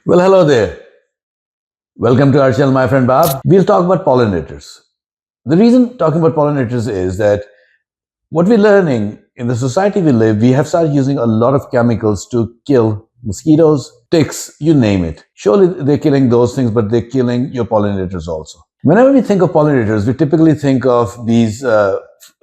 Well, hello there. Welcome to our channel, my friend Bob. We'll talk about pollinators. The reason talking about pollinators is that what we're learning in the society we live, we have started using a lot of chemicals to kill mosquitoes, ticks, you name it. Surely they're killing those things, but they're killing your pollinators also. Whenever we think of pollinators, we typically think of these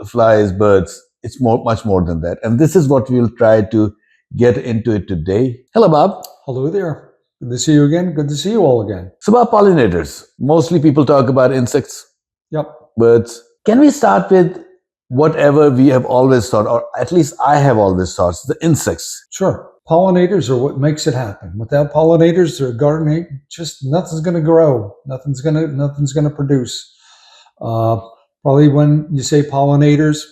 flies, birds. It's much more than that. And this is what we'll try to get into it today. Hello, Bob. Hello there. Good to see you again. Good to see you all again. So about pollinators, mostly people talk about insects, Yep. birds. Can we start with whatever we have always thought, or at least I have always thought, the insects? Sure. Pollinators are what makes it happen. Without pollinators, the garden just nothing's going to grow. Nothing's going to produce. Probably when you say pollinators,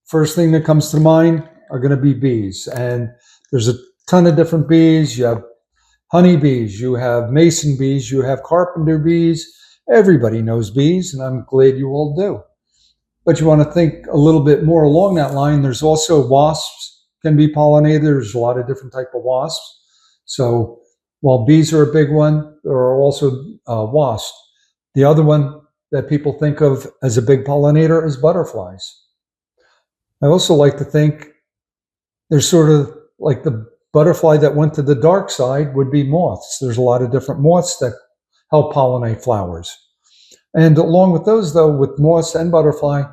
first thing that comes to mind are going to be bees, and there's a ton of different bees. You have honeybees, you have mason bees, you have carpenter bees. Everybody knows bees, and I'm glad you all do. But you want to think a little bit more along that line. There's also wasps can be pollinated. There's a lot of different type of wasps. So while bees are a big one, there are also wasps. The other one that people think of as a big pollinator is butterflies. I also like to think there's sort of like the butterfly that went to the dark side would be moths. There's a lot of different moths that help pollinate flowers. And along with those, though, with moths and butterfly,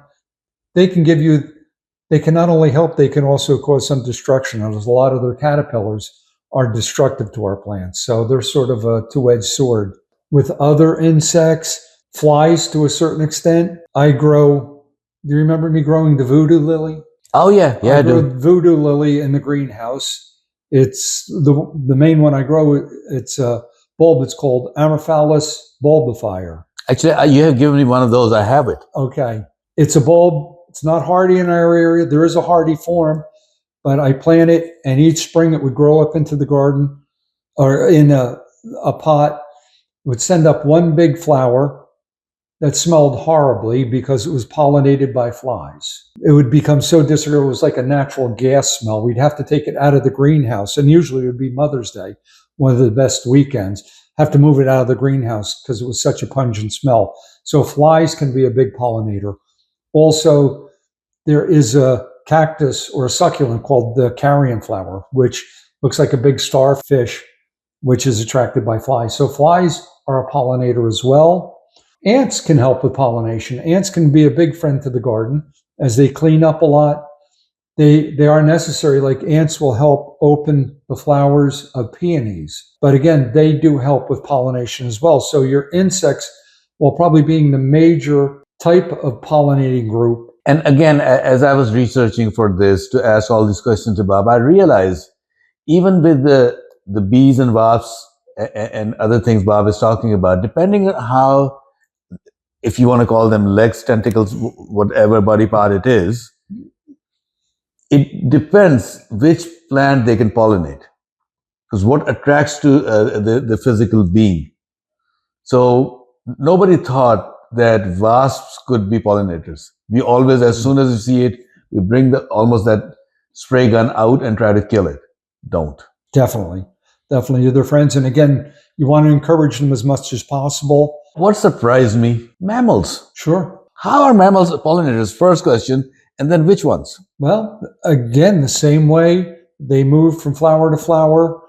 they can not only help, they can also cause some destruction. There's a lot of their caterpillars are destructive to our plants. So they're sort of a two-edged sword. With other insects, flies to a certain extent, do you remember me growing the voodoo lily? Oh yeah, I grew do. Voodoo lily in the greenhouse. It's the main one I grow. It's a bulb. It's called Amorphalis bulbifier. Actually, you have given me one of those. I have it. Okay. It's a bulb. It's not hardy in our area. There is a hardy form, but I plant it, and each spring it would grow up into the garden or in a pot. It would send up one big flower that smelled horribly because it was pollinated by flies. It would become so disagreeable. It was like a natural gas smell. We'd have to take it out of the greenhouse, and usually it would be Mother's Day, one of the best weekends. Have to move it out of the greenhouse because it was such a pungent smell. So flies can be a big pollinator. Also, there is a cactus or a succulent called the carrion flower, which looks like a big starfish, which is attracted by flies. So flies are a pollinator as well. Ants can help with pollination. Ants can be a big friend to the garden as they clean up a lot. They are necessary. Like ants will help open the flowers of peonies. But again, they do help with pollination as well. So your insects, while probably being the major type of pollinating group. And again, as I was researching for this to ask all these questions to Bob, I realized even with the bees and wasps and other things Bob is talking about, depending on how, if you want to call them legs, tentacles, whatever body part it is, it depends which plant they can pollinate. Because what attracts to the physical being. So nobody thought that wasps could be pollinators. We always, as soon as we see it, we bring almost that spray gun out and try to kill it. Don't. Definitely. You're their friends. And again, you want to encourage them as much as possible. What surprised me? Mammals. Sure. How are mammals pollinators? First question. And then which ones? Well, again, the same way they move from flower to flower,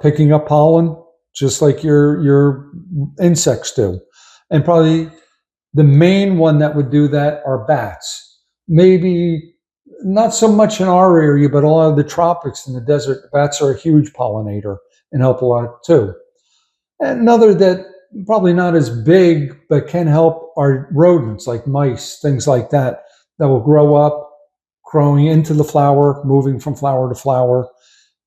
picking up pollen, just like your insects do. And probably the main one that would do that are bats. Maybe not so much in our area, but a lot of the tropics and the desert, bats are a huge pollinator and help a lot too. And another that probably not as big, but can help are rodents like mice, things like that will grow up, growing into the flower, moving from flower to flower.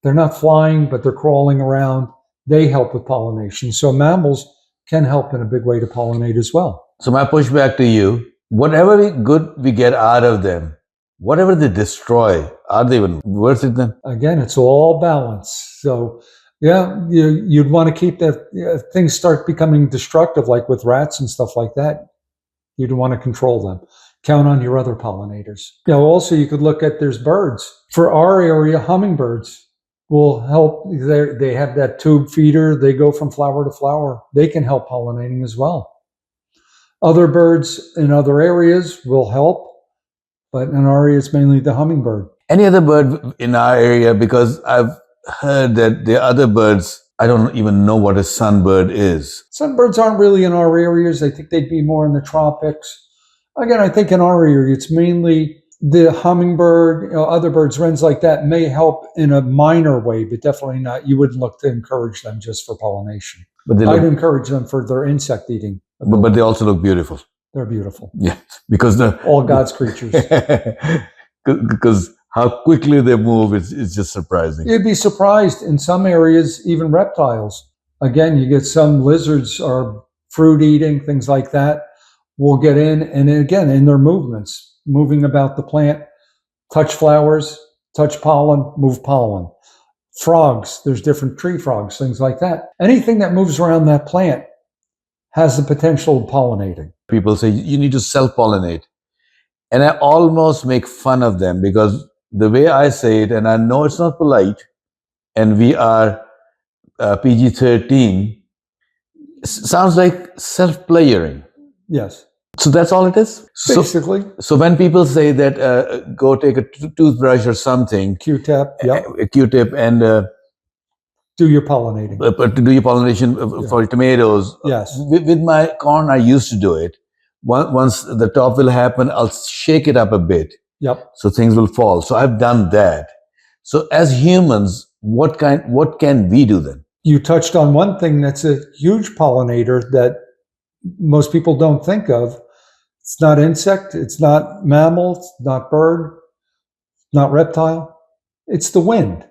They're not flying, but they're crawling around. They help with pollination. So mammals can help in a big way to pollinate as well. So my pushback to you, whatever good we get out of them, whatever they destroy, are they even worth it then? Again, it's all balance. So yeah, you'd want to keep that. If things start becoming destructive, like with rats and stuff like that, you'd want to control them. Count on your other pollinators. Also, you could look at, there's birds. For our area, hummingbirds. will help. They have that tube feeder. They go from flower to flower. They can help pollinating as well. Other birds in other areas will help, but in our area, it's mainly the hummingbird. Any other bird in our area? Because I've heard that there are other birds. I don't even know what a sunbird is. Sunbirds aren't really in our areas. I think they'd be more in the tropics. Again, I think in our area, it's mainly the hummingbird, other birds, wrens like that may help in a minor way, but definitely not. You wouldn't look to encourage them just for pollination. But I'd encourage them for their insect eating. But they also look beautiful. They're beautiful. Yeah, because all God's creatures. Because how quickly they move is just surprising. You'd be surprised in some areas, even reptiles. Again, you get some lizards or fruit eating, things like that, will get in, and again, in their movements, moving about the plant, touch flowers, touch pollen, move pollen. Frogs, there's different tree frogs, things like that. Anything that moves around that plant has the potential of pollinating. People say you need to self-pollinate. And I almost make fun of them because the way I say it, and I know it's not polite, and we are PG-13, sounds like self-playering. Yes. So that's all it is? Basically. So when people say that go take a toothbrush or something, Q-tip, yep. a Q-tip, and do your pollinating. To do your pollination for tomatoes. Yes. With my corn, I used to do it. Once the top will happen, I'll shake it up a bit. Yep. So things will fall. So I've done that. So as humans, what can we do then? You touched on one thing that's a huge pollinator that most people don't think of. It's not insect, it's not mammal, it's not bird, not reptile. It's the wind.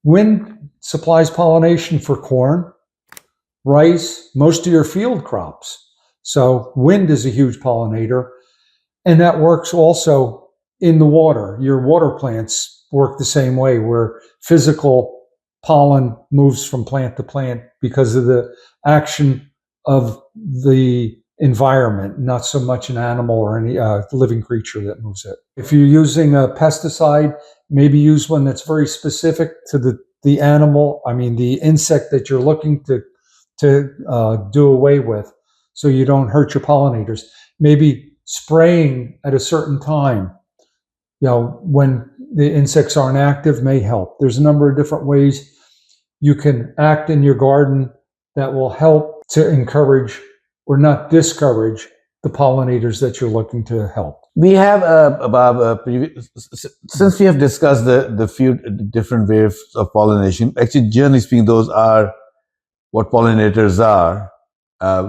Wind supplies pollination for corn, rice, most of your field crops. So wind is a huge pollinator, and that works also in the water. Your water plants work the same way, where physical pollen moves from plant to plant because of the action of the environment, not so much an animal or any living creature that moves it. If you're using a pesticide, maybe use one that's very specific to the animal, the insect that you're looking to do away with, so you don't hurt your pollinators. Maybe spraying at a certain time, when the insects aren't active, may help. There's a number of different ways you can act in your garden that will help to encourage or not discourage the pollinators that you're looking to help. We have since we have discussed the few different ways of pollination. Actually, generally speaking, those are what pollinators are,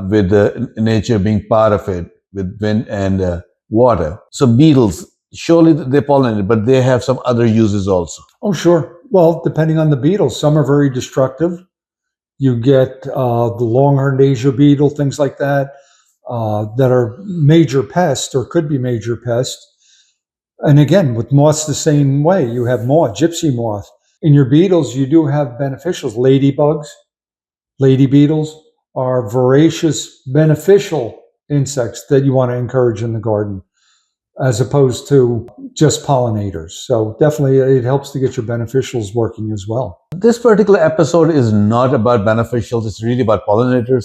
with nature being part of it, with wind and water. So beetles, surely they pollinate, but they have some other uses also. Oh, sure. Well, depending on the beetles, some are very destructive. You get the longhorned Asia beetle, things like that, that are major pests or could be major pests. And again, with moths the same way. You have moth, gypsy moth. In your beetles, you do have beneficials. Ladybugs, lady beetles are voracious, beneficial insects that you want to encourage in the garden, as opposed to just pollinators. So definitely it helps to get your beneficials working as well. This particular episode is not about beneficials, it's really about pollinators.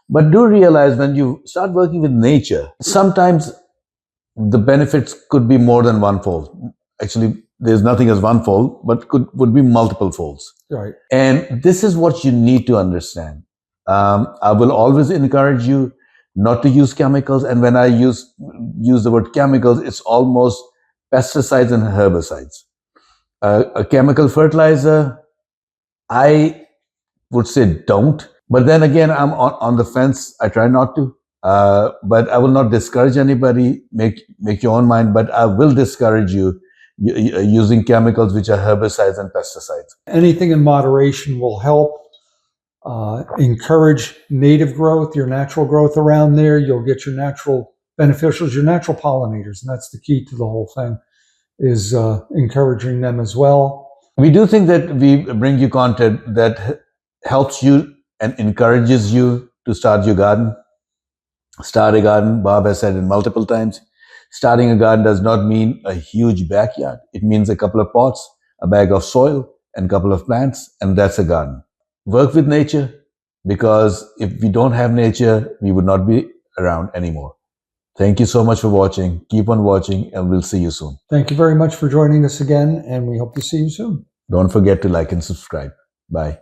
But do realize when you start working with nature, sometimes the benefits could be more than one-fold. Actually, there's nothing as one-fold, but would be multiple folds. Right. And this is what you need to understand. I will always encourage you not to use chemicals. And when I use the word chemicals, it's almost pesticides and herbicides. A chemical fertilizer, I would say don't. But then again, I'm on the fence. I try not to. But I will not discourage anybody. Make your own mind. But I will discourage you using chemicals which are herbicides and pesticides. Anything in moderation will help. Encourage native growth, your natural growth around there. You'll get your natural beneficials, your natural pollinators. And that's the key to the whole thing, is encouraging them as well. We do think that we bring you content that helps you and encourages you to start your garden. Start a garden. Bob has said it multiple times. Starting a garden does not mean a huge backyard. It means a couple of pots, a bag of soil, and a couple of plants, and that's a garden. Work with nature, because if we don't have nature, we would not be around anymore. Thank you so much for watching. Keep on watching, and we'll see you soon. Thank you very much for joining us again, and we hope to see you soon. Don't forget to like and subscribe. Bye.